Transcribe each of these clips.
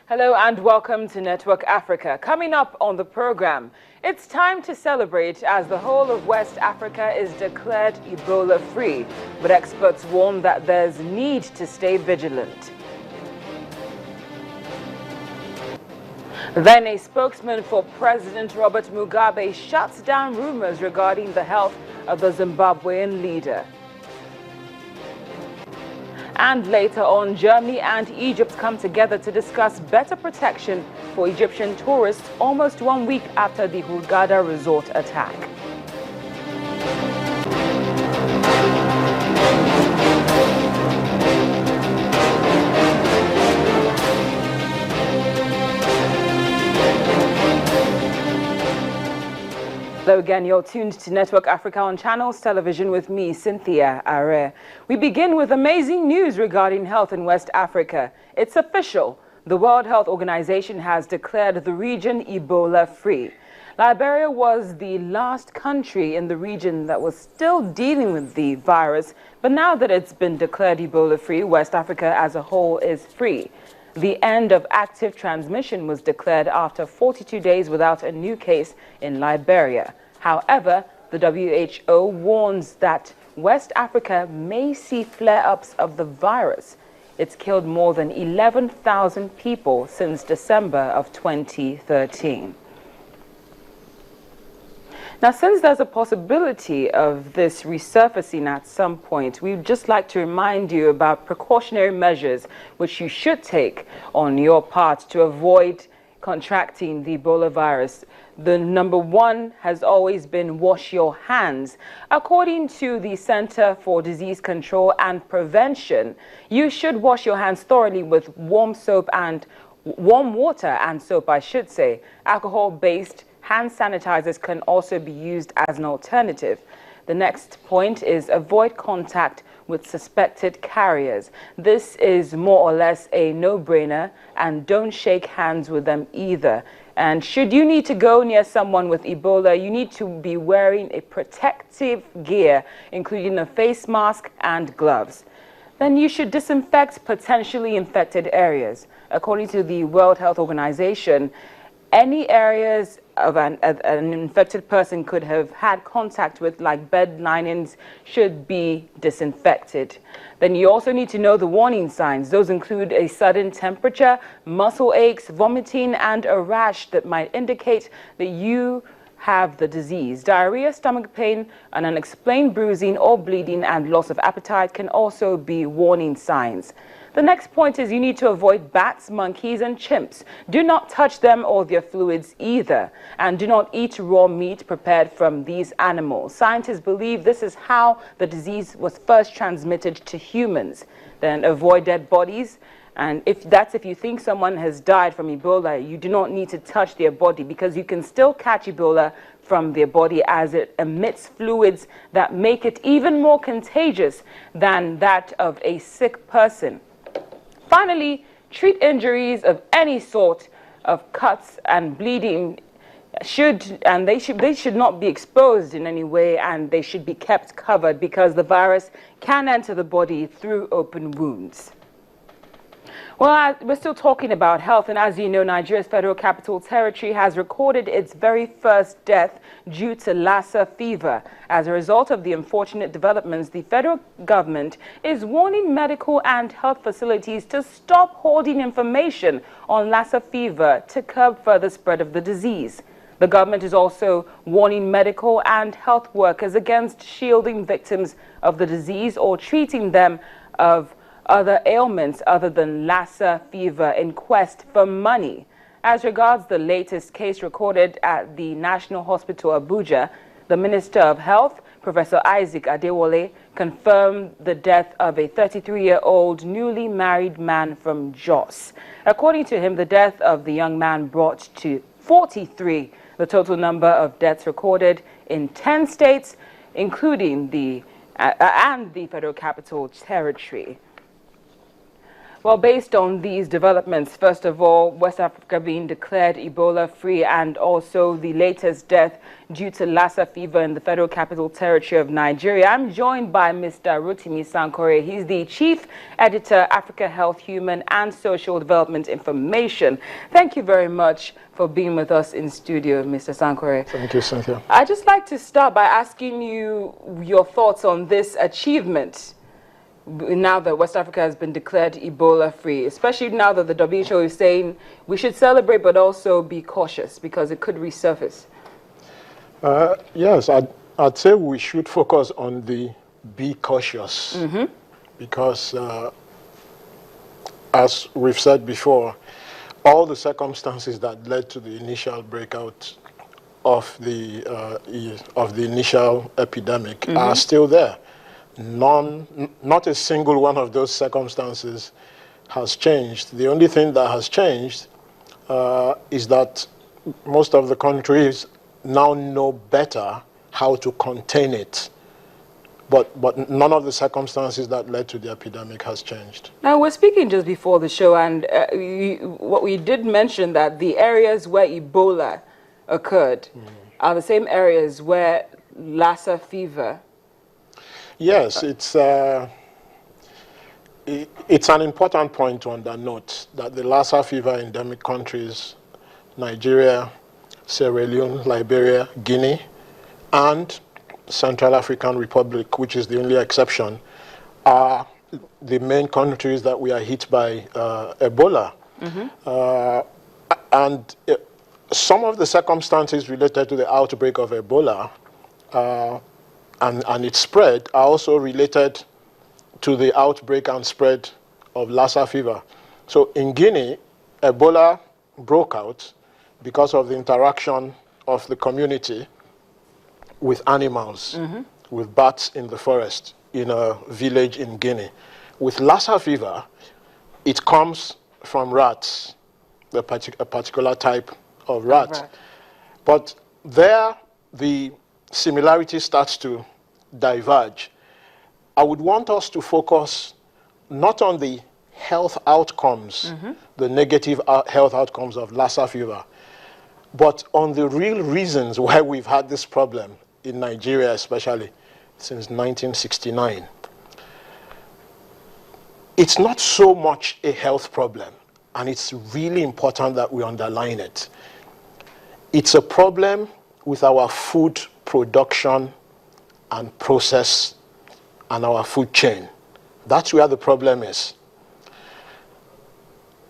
Hello and welcome to Network Africa. Coming up on the program, it's time to celebrate as the whole of West Africa is declared Ebola-free, but experts warn that there's need to stay vigilant. Then a spokesman for President Robert Mugabe shuts down rumors regarding the health of the Zimbabwean leader. And later on, Germany and Egypt come together to discuss better protection for Egyptian tourists almost 1 week after the Hurghada resort attack. Hello again, you're tuned to Network Africa on Channels Television with me, Cynthia Are. We begin with amazing news regarding health in West Africa. It's official. The World Health Organization has declared the region Ebola-free. Liberia was the last country in the region that was still dealing with the virus, but now that it's been declared Ebola-free, West Africa as a whole is free. The end of active transmission was declared after 42 days without a new case in Liberia. However, the WHO warns that West Africa may see flare-ups of the virus. It's killed more than 11,000 people since December of 2013. Now, since there's a possibility of this resurfacing at some point, we'd just like to remind you about precautionary measures which you should take on your part to avoid contracting the Ebola virus. The number one has always been wash your hands. According to the Center for Disease Control and Prevention, you should wash your hands thoroughly with warm water and soap, I should say. Alcohol-based hand sanitizers can also be used as an alternative. The next point is avoid contact with suspected carriers. This is more or less a no-brainer, and don't shake hands with them either. And should you need to go near someone with Ebola, you need to be wearing a protective gear, including a face mask and gloves. Then you should disinfect potentially infected areas. According to the World Health Organization, any areas of an infected person could have had contact with, like bed linings, should be disinfected. Then you also need to know the warning signs. Those include a sudden temperature, muscle aches, vomiting, and a rash that might indicate that you have the disease. Diarrhea, stomach pain, and unexplained bruising or bleeding and loss of appetite can also be warning signs. The next point is you need to avoid bats, monkeys, and chimps. Do not touch them or their fluids either. And do not eat raw meat prepared from these animals. Scientists believe this is how the disease was first transmitted to humans. Then avoid dead bodies. And if you think someone has died from Ebola, you do not need to touch their body, because you can still catch Ebola from their body as it emits fluids that make it even more contagious than that of a sick person. Finally, treat injuries of any sort of cuts and bleeding they should not be exposed in any way, and they should be kept covered because the virus can enter the body through open wounds. Well, we're still talking about health, and as you know, Nigeria's Federal Capital Territory has recorded its very first death due to Lassa fever. As a result of the unfortunate developments, the federal government is warning medical and health facilities to stop holding information on Lassa fever to curb further spread of the disease. The government is also warning medical and health workers against shielding victims of the disease or treating them of other ailments other than Lassa fever in quest for money. As regards the latest case recorded at the National Hospital Abuja, the Minister of Health, Professor Isaac Adewale, confirmed the death of a 33-year-old newly married man from Jos. According to him, the death of the young man brought to 43 the total number of deaths recorded in 10 states, including the Federal Capital Territory. Well, based on these developments, first of all, West Africa being declared Ebola-free, and also the latest death due to Lassa fever in the Federal Capital Territory of Nigeria, I'm joined by Mr. Rotimi Sankore. He's the Chief Editor, Africa Health, Human and Social Development Information. Thank you very much for being with us in studio, Mr. Sankore. Thank you, Cynthia. I'd just like to start by asking you your thoughts on this achievement now that West Africa has been declared Ebola-free, especially now that the WHO is saying we should celebrate but also be cautious because it could resurface. Yes, I'd say we should focus on the be cautious because, as we've said before, all the circumstances that led to the initial breakout of the initial epidemic are still there. Not a single one of those circumstances has changed. The only thing that has changed is that most of the countries now know better how to contain it. But none of the circumstances that led to the epidemic has changed. Now, we're speaking just before the show, and what we did mention that the areas where Ebola occurred are the same areas where Lassa fever. Yes, it's an important point to undernote that the Lassa fever endemic countries, Nigeria, Sierra Leone, Liberia, Guinea, and Central African Republic, which is the only exception, are the main countries that we are hit by Ebola. And some of the circumstances related to the outbreak of Ebola and its spread are also related to the outbreak and spread of Lassa fever. So in Guinea, Ebola broke out because of the interaction of the community with animals, with bats in the forest in a village in Guinea. With Lassa fever, it comes from rats, a particular type of rat. Right. But there, the similarity starts to diverge. I would want us to focus not on the health outcomes, the negative health outcomes of Lassa fever, but on the real reasons why we've had this problem in Nigeria, especially since 1969. It's not so much a health problem, and it's really important that we underline it. It's a problem with our food production and process and our food chain. That's where the problem is.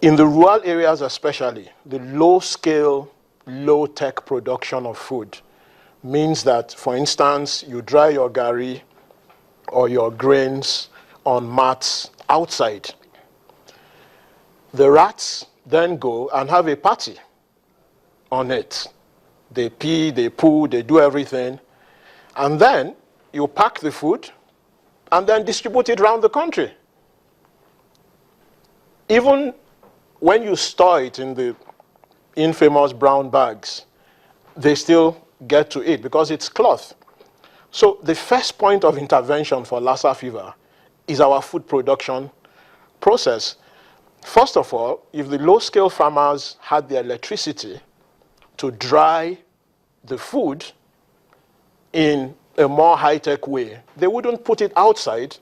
In the rural areas especially, the low-scale, low-tech production of food means that, for instance, you dry your gari or your grains on mats outside. The rats then go and have a party on it. They pee, they poo, they do everything. And then you pack the food and then distribute it around the country. Even when you store it in the infamous brown bags, they still get to it because it's cloth. So the first point of intervention for Lassa fever is our food production process. First of all, if the low-scale farmers had the electricity to dry the food in a more high-tech way, they wouldn't put it outside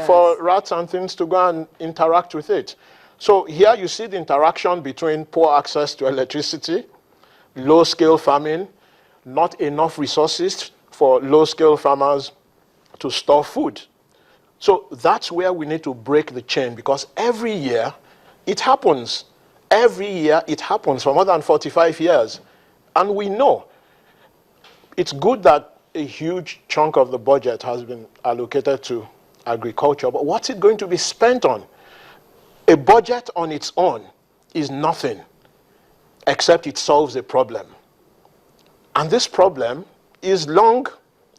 for rats and things to go and interact with it. So here you see the interaction between poor access to electricity, low-scale farming, not enough resources for low-scale farmers to store food. So that's where we need to break the chain, because every year it happens. Every year it happens for more than 45 years. And we know it's good that a huge chunk of the budget has been allocated to agriculture, but what's it going to be spent on? A budget on its own is nothing except it solves a problem. And this problem is long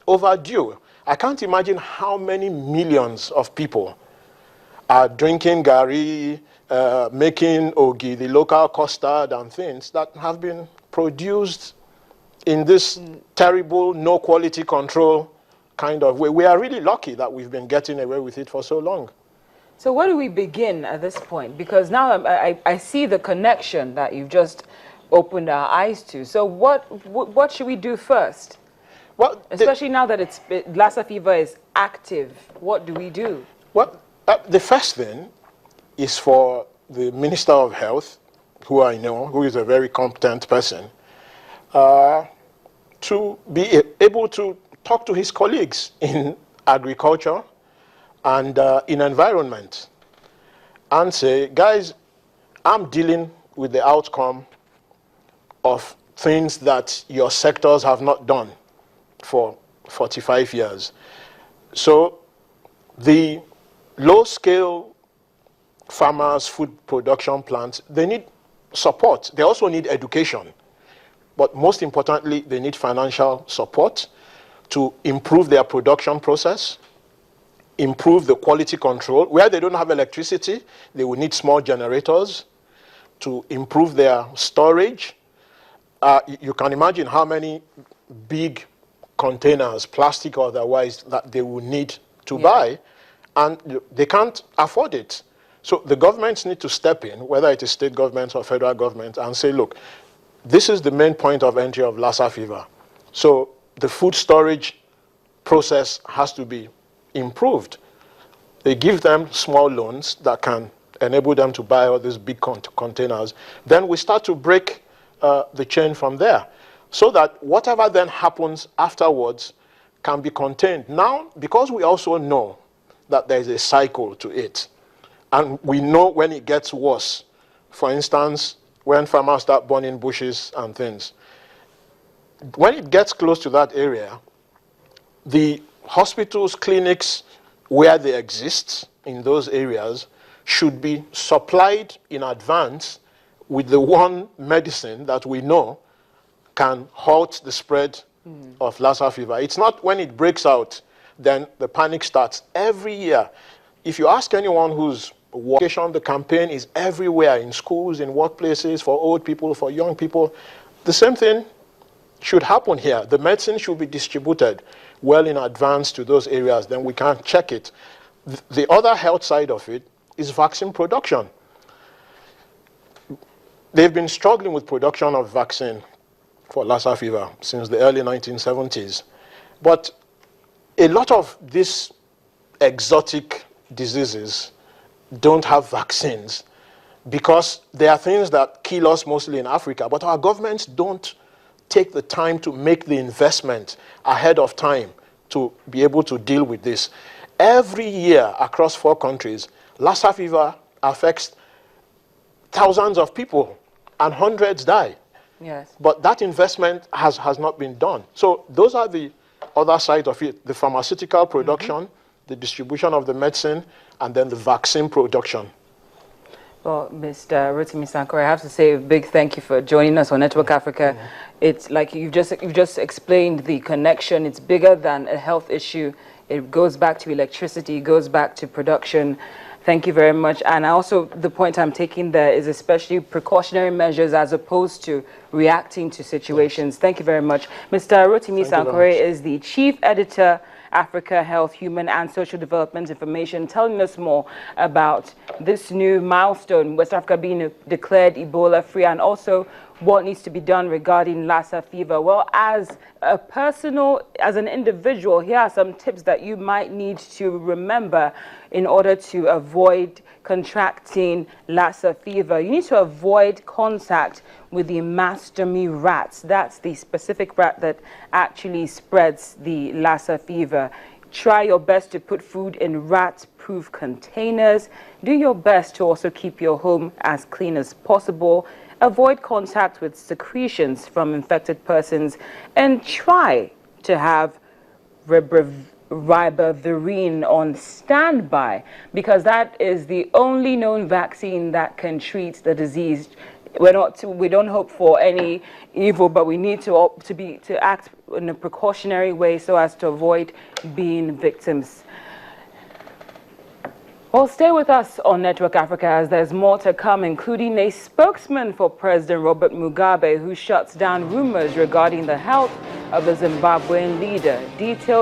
overdue. I can't imagine how many millions of people are drinking gari, making ogi, the local custard and things that have been produced in this terrible, no quality control kind of way. We are really lucky that we've been getting away with it for so long. So where do we begin at this point? Because now I see the connection that you've just opened our eyes to. So what should we do first? Well, especially now that Lassa fever is active, what do we do? Well, the first thing is for the Minister of Health, who I know, who is a very competent person, to be able to talk to his colleagues in agriculture and in environment and say, guys, I'm dealing with the outcome of things that your sectors have not done for 45 years. So the low-scale farmers, food production plants, they need support. They also need education. But most importantly, they need financial support to improve their production process, improve the quality control. Where they don't have electricity, they will need small generators to improve their storage. You can imagine how many big containers, plastic or otherwise, that they will need to buy, and they can't afford it. So the governments need to step in, whether it is state governments or federal government, and say, look, this is the main point of entry of Lassa fever. So the food storage process has to be improved. They give them small loans that can enable them to buy all these big containers. Then we start to break the chain from there, so that whatever then happens afterwards can be contained. Now, because we also know that there is a cycle to it, and we know when it gets worse, for instance, when farmers start burning bushes and things, when it gets close to that area, the hospitals, clinics, where they exist in those areas should be supplied in advance with the one medicine that we know can halt the spread of Lassa fever. It's not when it breaks out, then the panic starts. Every year, if you ask anyone who's working, the campaign is everywhere, in schools, in workplaces, for old people, for young people. The same thing should happen here. The medicine should be distributed well in advance to those areas, then we can check it. The other health side of it is vaccine production. They've been struggling with production of vaccine for Lassa fever since the early 1970s. But a lot of these exotic diseases don't have vaccines because they are things that kill us mostly in Africa. But our governments don't take the time to make the investment ahead of time to be able to deal with this. Every year across 4 countries, Lassa fever affects thousands of people and hundreds die. Yes. But that investment has not been done. So those are the other side of it: the pharmaceutical production, the distribution of the medicine, and then the vaccine production. Well, Mr. Rotimi Sankore, I have to say a big thank you for joining us on Network Africa. It's like you've just explained the connection. It's bigger than a health issue. It goes back to electricity, it goes back to production. Thank you very much. And also, the point I'm taking there is especially precautionary measures as opposed to reacting to situations. Yes. Thank you very much. Mr. Rotimi Sankore is the Chief Editor, Africa Health, Human and Social Development Information, telling us more about this new milestone, West Africa being declared Ebola-free, and also what needs to be done regarding Lassa fever. Well, as an individual, here are some tips that you might need to remember in order to avoid contracting Lassa fever. You need to avoid contact with the mastomy rats. That's the specific rat that actually spreads the Lassa fever. Try your best to put food in rat-proof containers. Do your best to also keep your home as clean as possible. Avoid contact with secretions from infected persons, and try to have ribavirin on standby, because that is the only known vaccine that can treat the disease. We don't hope for any evil, but we need to act in a precautionary way so as to avoid being victims. Well, stay with us on Network Africa as there's more to come, including a spokesman for President Robert Mugabe who shuts down rumors regarding the health of the Zimbabwean leader. Details